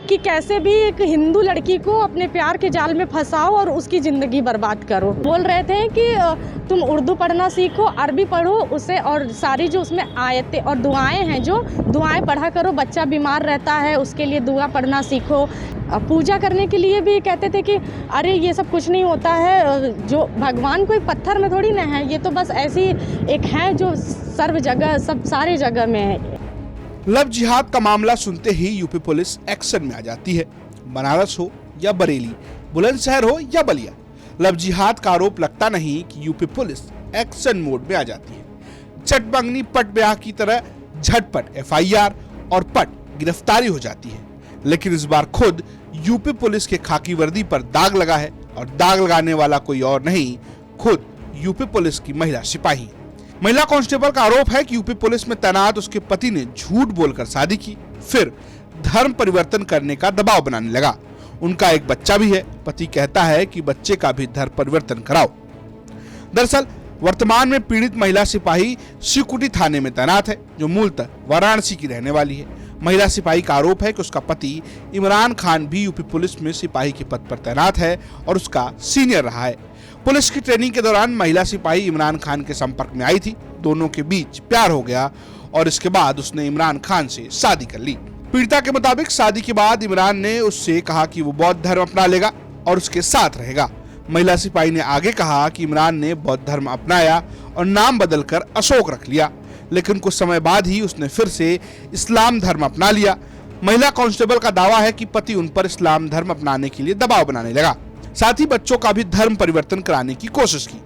कि कैसे भी एक हिंदू लड़की को अपने प्यार के जाल में फंसाओ और उसकी ज़िंदगी बर्बाद करो। बोल रहे थे कि तुम उर्दू पढ़ना सीखो, अरबी पढ़ो उसे, और सारी जो उसमें आयतें और दुआएं हैं जो दुआएं पढ़ा करो। बच्चा बीमार रहता है उसके लिए दुआ पढ़ना सीखो। पूजा करने के लिए भी कहते थे कि अरे ये सब कुछ नहीं होता है, जो भगवान कोई पत्थर में थोड़ी ना है, ये तो बस ऐसी एक है जो सर्व जगह सब सारे जगह में है। लव जिहाद का मामला सुनते ही यूपी पुलिस एक्शन में आ जाती है। बनारस हो या बरेली, बुलंदशहर हो या बलिया, लव जिहाद का आरोप लगता नहीं कि यूपी पुलिस एक्शन मोड में आ जाती है। चट मंगनी पट ब्याह की तरह झटपट FIR और पट गिरफ्तारी हो जाती है। लेकिन इस बार खुद यूपी पुलिस के खाकी वर्दी पर दाग लगा है, और दाग लगाने वाला कोई और नहीं, खुद यूपी पुलिस की महिला सिपाही। महिला कांस्टेबल का आरोप है कि यूपी पुलिस में तैनात उसके पति ने झूठ बोलकर शादी की, फिर धर्म परिवर्तन करने का दबाव बनाने लगा। उनका एक बच्चा भी है। पति कहता है कि बच्चे का भी धर्म परिवर्तन कराओ। दरअसल वर्तमान में पीड़ित महिला सिपाही शिवकुटी थाने में तैनात है, जो मूलतः वाराणसी की रहने वाली है। महिला सिपाही का आरोप है कि उसका पति इमरान खान भी यूपी पुलिस में सिपाही के पद पर तैनात है और उसका सीनियर रहा है। पुलिस की ट्रेनिंग के दौरान महिला सिपाही इमरान खान के संपर्क में आई थी। दोनों के बीच प्यार हो गया और इसके बाद उसने इमरान खान से शादी कर ली। पीड़िता के मुताबिक शादी के बाद इमरान ने उससे कहा कि वो बौद्ध धर्म अपना लेगा और उसके साथ रहेगा। महिला सिपाही ने आगे कहा कि इमरान ने बौद्ध धर्म अपनाया और नाम बदलकर अशोक रख लिया, लेकिन कुछ समय बाद ही उसने फिर से इस्लाम धर्म अपना लिया। महिला कांस्टेबल का दावा है कि पति उन पर इस्लाम धर्म अपनाने के लिए दबाव बनाने लगा। साथ ही बच्चों का भी धर्म परिवर्तन कराने की कोशिश की।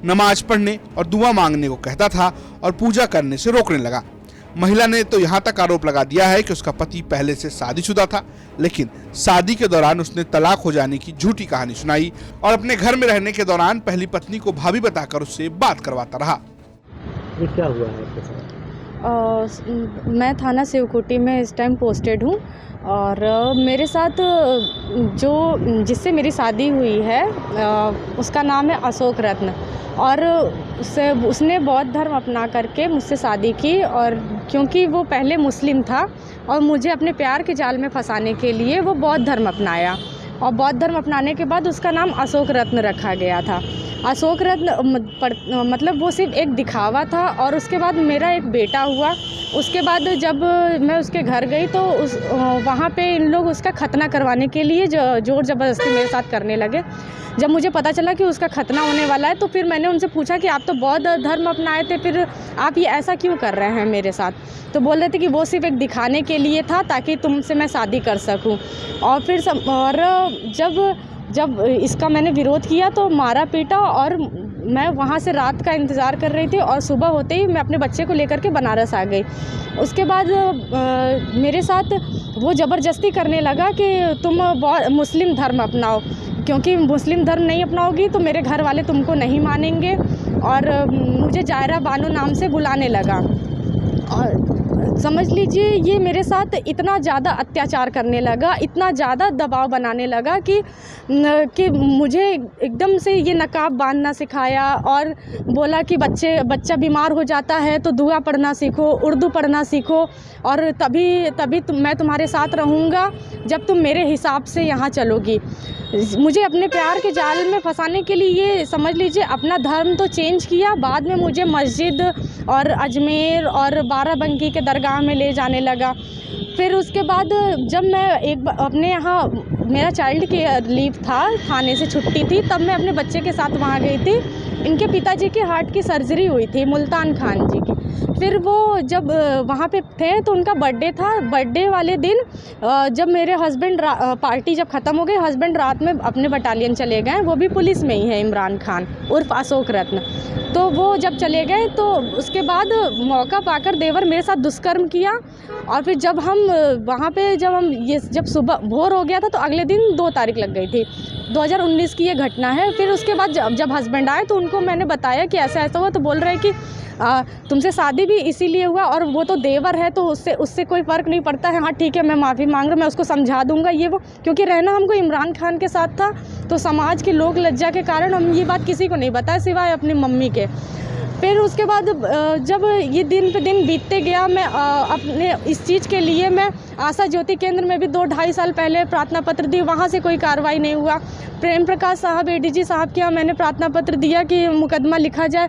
नमाज पढ़ने और दुआ मांगने को कहता था और पूजा करने से रोकने लगा। महिला ने तो यहाँ तक आरोप लगा दिया है कि उसका पति पहले से शादीशुदा था, लेकिन शादी के दौरान उसने तलाक हो जाने की झूठी कहानी सुनाई और अपने घर में रहने के दौरान पहली पत्नी को भाभी बताकर उससे बात करवाता रहा। ये क्या हुआ है आपके साथ? मैं थाना शिवकुटी में इस टाइम पोस्टेड हूँ और मेरे साथ जो जिससे मेरी शादी हुई है उसका नाम है अशोक रत्न, और उसने बौद्ध धर्म अपना करके मुझसे शादी की। और क्योंकि वो पहले मुस्लिम था और मुझे अपने प्यार के जाल में फंसाने के लिए वो बौद्ध धर्म अपनाया, और बौद्ध धर्म अपनाने के बाद उसका नाम अशोक रत्न रखा गया था। अशोक रत्न मतलब वो सिर्फ एक दिखावा था। और उसके बाद मेरा एक बेटा हुआ। उसके बाद जब मैं उसके घर गई तो वहाँ पे इन लोग उसका खतना करवाने के लिए जोर ज़बरदस्ती मेरे साथ करने लगे। जब मुझे पता चला कि उसका खतना होने वाला है तो फिर मैंने उनसे पूछा कि आप तो बौद्ध धर्म अपनाए थे, फिर आप ये ऐसा क्यों कर रहे हैं मेरे साथ? तो बोल रहे थे कि वो सिर्फ एक दिखाने के लिए था ताकि तुमसे मैं शादी कर सकूं। और फिर जब इसका मैंने विरोध किया तो मारा पीटा, और मैं वहाँ से रात का इंतज़ार कर रही थी और सुबह होते ही मैं अपने बच्चे को लेकर के बनारस आ गई। उसके बाद मेरे साथ वो ज़बरदस्ती करने लगा कि तुम मुस्लिम धर्म अपनाओ, क्योंकि मुस्लिम धर्म नहीं अपनाओगी तो मेरे घर वाले तुमको नहीं मानेंगे। और मुझे जायरा बानो नाम से बुलाने लगा। और समझ लीजिए ये मेरे साथ इतना ज़्यादा अत्याचार करने लगा, इतना ज़्यादा दबाव बनाने लगा कि मुझे एकदम से ये नकाब बांधना सिखाया और बोला कि बच्चा बीमार हो जाता है तो दुआ पढ़ना सीखो, उर्दू पढ़ना सीखो, और तभी मैं तुम्हारे साथ रहूँगा जब तुम मेरे हिसाब से यहाँ चलोगी। मुझे अपने प्यार के जाल में फंसाने के लिए ये समझ लीजिए अपना धर्म तो चेंज किया, बाद में मुझे मस्जिद और अजमेर और बाराबंकी के दरगाह में ले जाने लगा। फिर उसके बाद जब मैं अपने यहाँ मेरा चाइल्ड केयर लीव था, थाने से छुट्टी थी, तब मैं अपने बच्चे के साथ वहाँ गई थी। इनके पिताजी की हार्ट की सर्जरी हुई थी, मुल्तान खान जी की। फिर वो जब वहाँ पे थे तो उनका बर्थडे था। बर्थडे वाले दिन जब मेरे हस्बैंड पार्टी जब ख़त्म हो गई, हस्बैंड रात में अपने बटालियन चले गए। वो भी पुलिस में ही है, इमरान खान उर्फ अशोक रत्न। तो वो जब चले गए तो उसके बाद मौका पाकर देवर मेरे साथ दुष्कर्म किया। और फिर जब हम वहाँ पे जब सुबह भोर हो गया था तो अगले दिन 2 तारीख लग गई थी। 2019 की ये घटना है। फिर उसके बाद जब हस्बैंड आए तो उनको मैंने बताया कि ऐसा ऐसा हुआ, तो बोल रहे कि तुमसे शादी भी इसीलिए हुआ और वो तो देवर है तो उससे कोई फ़र्क नहीं पड़ता है। हाँ ठीक है, मैं माफ़ी मांग रहा हूँ, मैं उसको समझा दूंगा ये वो, क्योंकि रहना हमको इमरान खान के साथ था तो समाज की लोक लज्जा के कारण हम ये बात किसी को नहीं बताया सिवाय अपनी मम्मी के। फिर उसके बाद जब ये दिन पे दिन बीतते गया, मैं अपने इस चीज़ के लिए मैं आशा ज्योति केंद्र में भी 2-2.5 साल पहले प्रार्थना पत्र दी, वहाँ से कोई कार्रवाई नहीं हुआ। प्रेम प्रकाश साहब एडीजी साहब के यहाँ मैंने प्रार्थना पत्र दिया कि मुकदमा लिखा जाए,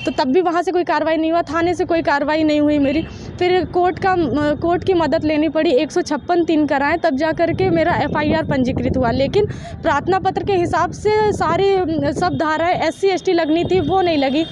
तो तब भी वहाँ से कोई कार्रवाई नहीं हुआ, थाने से कोई कार्रवाई नहीं हुई मेरी। फिर कोर्ट की मदद लेनी पड़ी, 156(3) कराएं, तब जा कर के मेरा FIR पंजीकृत हुआ। लेकिन प्रार्थना पत्र के हिसाब से सारी सब धाराएं SC ST लगनी थी, वो नहीं लगी।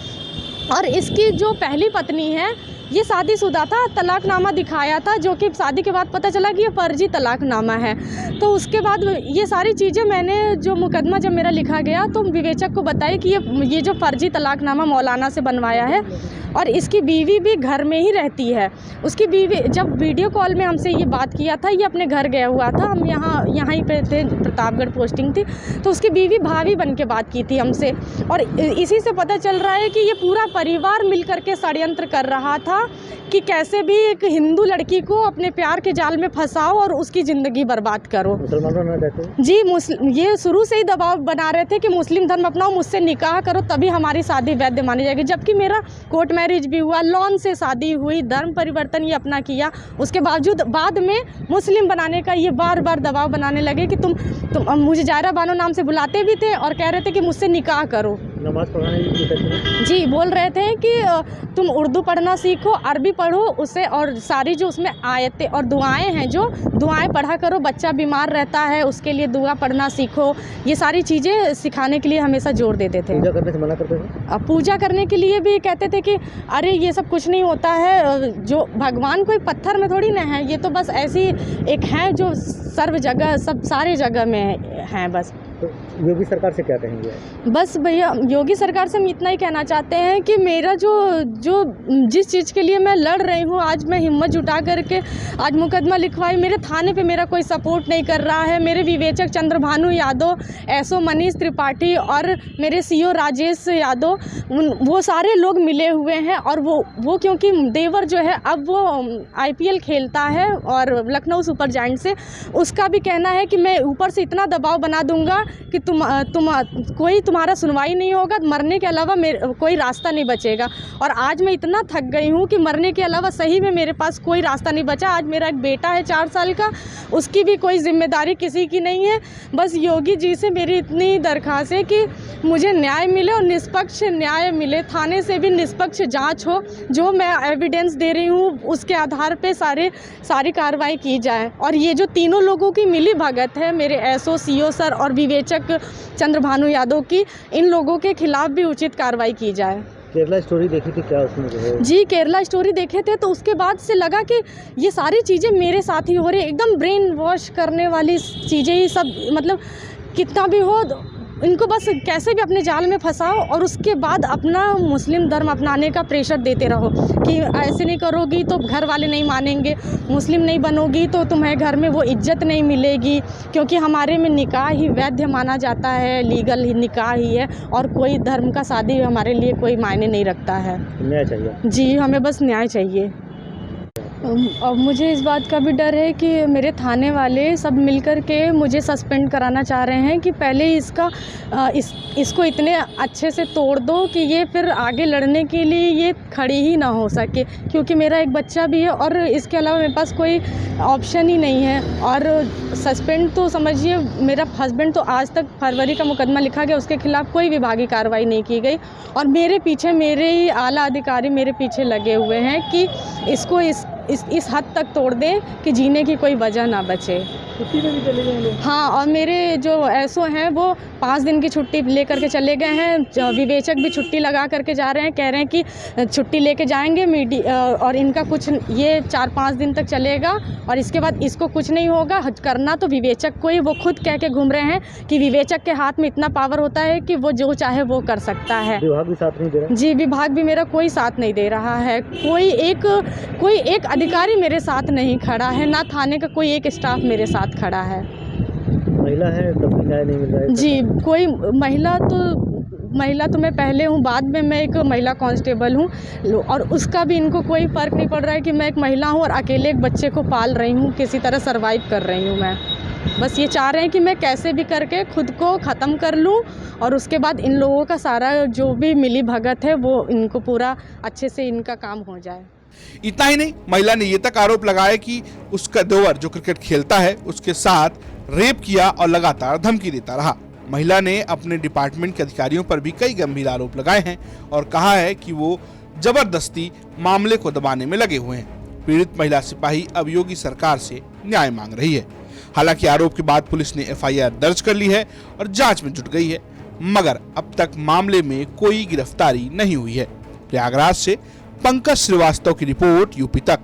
और इसकी जो पहली पत्नी है, ये शादीशुदा था, तलाकनामा दिखाया था, जो कि शादी के बाद पता चला कि ये फर्जी तलाकनामा है। तो उसके बाद ये सारी चीज़ें मैंने, जो मुकदमा जब मेरा लिखा गया, तो विवेचक को बताई कि ये जो फर्जी तलाकनामा मौलाना से बनवाया है, और इसकी बीवी भी घर में ही रहती है। उसकी बीवी जब वीडियो कॉल में हमसे ये बात किया था, ये अपने घर गया हुआ था, हम यहाँ ही पे थे, प्रतापगढ़ पोस्टिंग थी, तो उसकी बीवी भाभी बन के बात की थी हमसे। और इसी से पता चल रहा है कि ये पूरा परिवार मिल कर के षड्यंत्र कर रहा था कि कैसे भी एक हिंदू लड़की को अपने प्यार के जाल में फंसाओ और उसकी ज़िंदगी बर्बाद करो। मुसलमानों ने रहते जी, ये शुरू से ही दबाव बना रहे थे कि मुस्लिम धर्म अपनाओ, मुझसे निकाह करो, तभी हमारी शादी वैध मानी जाएगी। जबकि मेरा कोर्ट मैरिज भी हुआ, लॉन से शादी हुई, धर्म परिवर्तन ये अपना किया, उसके बावजूद बाद में मुस्लिम बनाने का ये बार बार दबाव बनाने लगे कि तुम मुझे जायरा बानो नाम से बुलाते भी थे और कह रहे थे कि मुझसे निकाह करो। नमाज पढ़ाने की कहते जी, बोल रहे थे कि तुम उर्दू पढ़ना सीखो, अरबी पढ़ो उसे, और सारी जो उसमें आयतें और दुआएं हैं, जो दुआएं पढ़ा करो, बच्चा बीमार रहता है उसके लिए दुआ पढ़ना सीखो, ये सारी चीज़ें सिखाने के लिए हमेशा जोर देते थे। पूजा करने से मना करते थे? पूजा करने के लिए भी कहते थे कि अरे ये सब कुछ नहीं होता है, जो भगवान कोई पत्थर में थोड़ी ना है, ये तो बस ऐसी एक है जो सर्व जगह, सब सारे जगह में हैं बस। तो योगी सरकार से क्या कहेंगे? बस भैया, योगी सरकार से हम इतना ही कहना चाहते हैं कि मेरा जो जिस चीज़ के लिए मैं लड़ रही हूँ, आज मैं हिम्मत जुटा करके आज मुकदमा लिखवाई, मेरे थाने पे मेरा कोई सपोर्ट नहीं कर रहा है। मेरे विवेचक चंद्रभानु यादव, SO मनीष त्रिपाठी और मेरे CO राजेश यादव, वो सारे लोग मिले हुए हैं। और वो क्योंकि देवर जो है अब वो IPL खेलता है और लखनऊ सुपर जायंट से, उसका भी कहना है कि मैं ऊपर से इतना दबाव बना दूंगा कि कोई तुम्हारा सुनवाई नहीं होगा, मरने के अलावा कोई रास्ता नहीं बचेगा। और आज मैं इतना थक गई हूँ कि मरने के अलावा सही में मेरे पास कोई रास्ता नहीं बचा। आज मेरा एक बेटा है 4 साल का, उसकी भी कोई जिम्मेदारी किसी की नहीं है। बस योगी जी से मेरी इतनी दरख्वास्त है कि मुझे न्याय मिले और निष्पक्ष न्याय मिले, थाने से भी निष्पक्ष जाँच हो, जो मैं एविडेंस दे रही हूँ उसके आधार पर सारी कार्रवाई की जाए। और ये जो तीनों लोगों की मिली भगत है, मेरे SO CO सर और विवेचक चंद्रभानु यादव की, इन लोगों के खिलाफ भी उचित कार्रवाई की जाए। केरला स्टोरी देखी थी क्या उसमें जो है? जी, केरला स्टोरी देखे थे, तो उसके बाद से लगा कि ये सारी चीज़ें मेरे साथ ही हो रही, एकदम ब्रेन वॉश करने वाली चीज़ें ही सब, मतलब कितना भी हो इनको बस कैसे भी अपने जाल में फंसाओ और उसके बाद अपना मुस्लिम धर्म अपनाने का प्रेशर देते रहो कि ऐसे नहीं करोगी तो घर वाले नहीं मानेंगे, मुस्लिम नहीं बनोगी तो तुम्हें घर में वो इज्जत नहीं मिलेगी, क्योंकि हमारे में निकाह ही वैध माना जाता है, लीगल ही निकाह ही है, और कोई धर्म का शादी हमारे लिए कोई मायने नहीं रखता है। न्याय चाहिए? जी, हमें बस न्याय चाहिए। अब मुझे इस बात का भी डर है कि मेरे थाने वाले सब मिलकर के मुझे सस्पेंड कराना चाह रहे हैं कि पहले इसको इतने अच्छे से तोड़ दो कि ये फिर आगे लड़ने के लिए ये खड़ी ही ना हो सके, क्योंकि मेरा एक बच्चा भी है और इसके अलावा मेरे पास कोई ऑप्शन ही नहीं है। और सस्पेंड तो समझिए, मेरा हस्बैंड तो आज तक फरवरी का मुकदमा लिखा गया, उसके खिलाफ़ कोई विभागीय कार्रवाई नहीं की गई, और मेरे पीछे मेरे ही आला अधिकारी मेरे पीछे लगे हुए हैं कि इसको इस हद तक तोड़ दें कि जीने की कोई वजह ना बचे। छुट्टी में भी चले गए लोग? हाँ, और मेरे जो SO हैं वो 5 दिन की छुट्टी लेकर के चले गए हैं। विवेचक भी छुट्टी लगा करके जा रहे हैं, कह रहे हैं कि छुट्टी लेके जाएंगे और इनका कुछ ये 4-5 दिन तक चलेगा और इसके बाद इसको कुछ नहीं होगा। करना तो विवेचक को ही, वो खुद कह के घूम रहे हैं कि विवेचक के हाथ में इतना पावर होता है कि वो जो चाहे वो कर सकता है। विभाग भी साथ नहीं दे रहा? जी, विभाग भी मेरा कोई साथ नहीं दे रहा है। कोई एक अधिकारी मेरे साथ नहीं खड़ा है, ना थाने का कोई एक स्टाफ मेरे साथ खड़ा है। महिला है तब भी न्याय नहीं मिल रहा है? जी, कोई महिला तो महिला तो मैं पहले हूँ, बाद में मैं एक महिला कांस्टेबल हूँ, और उसका भी इनको कोई फ़र्क नहीं पड़ रहा है कि मैं एक महिला हूँ और अकेले एक बच्चे को पाल रही हूँ, किसी तरह सर्वाइव कर रही हूँ। मैं बस ये चाह रहे हैं कि मैं कैसे भी करके खुद को ख़त्म कर लूँ और उसके बाद इन लोगों का सारा जो भी मिली भगत है वो इनको पूरा अच्छे से इनका काम हो जाए। इतना ही नहीं, महिला ने ये तक आरोप लगाया कि उसका देवर जो क्रिकेट खेलता है उसके साथ रेप किया और लगातार धमकी देता रहा। महिला ने अपने डिपार्टमेंट के अधिकारियों पर भी कई गंभीर आरोप लगाए हैं और कहा है कि वो जबरदस्ती मामले को दबाने में लगे हुए हैं। पीड़ित महिला सिपाही अब योगी सरकार से न्याय मांग रही है। हालांकि आरोप के बाद पुलिस ने एफआईआर दर्ज कर ली है और जांच में जुट गई है, मगर अब तक मामले में कोई गिरफ्तारी नहीं हुई है। प्रयागराज से पंकज श्रीवास्तव की रिपोर्ट, यूपी तक।